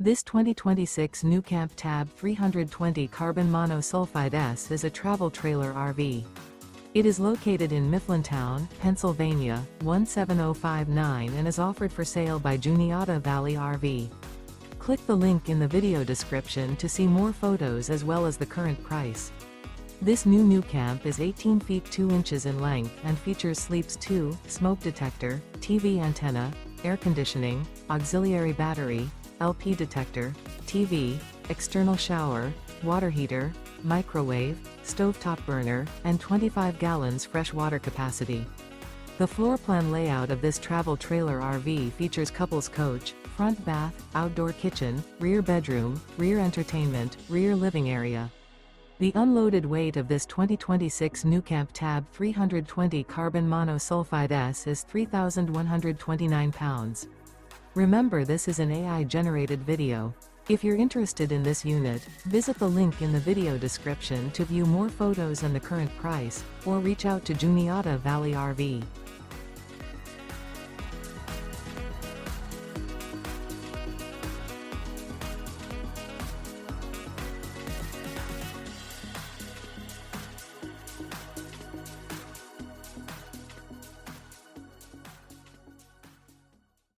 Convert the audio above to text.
This 2026 NuCamp Tab 320 Carbon Monosulfide S is a travel trailer RV. It is located in Mifflintown, Pennsylvania, 17059 and is offered for sale by Juniata Valley RV. Click the link in the video description to see more photos as well as the current price. This new NuCamp is 18 feet 2 inches in length and features sleeps 2, smoke detector, TV antenna, air conditioning, auxiliary battery, LP detector, TV, external shower, water heater, microwave, stovetop burner, and 25 gallons fresh water capacity. The floor plan layout of this travel trailer RV features couples coach, front bath, outdoor kitchen, rear bedroom, rear entertainment, rear living area. The unloaded weight of this 2026 NuCamp Tab 320 Carbon Monosulfide S is 3,129 pounds. Remember, this is an AI-generated video. If you're interested in this unit, visit the link in the video description to view more photos and the current price, or reach out to Juniata Valley RV.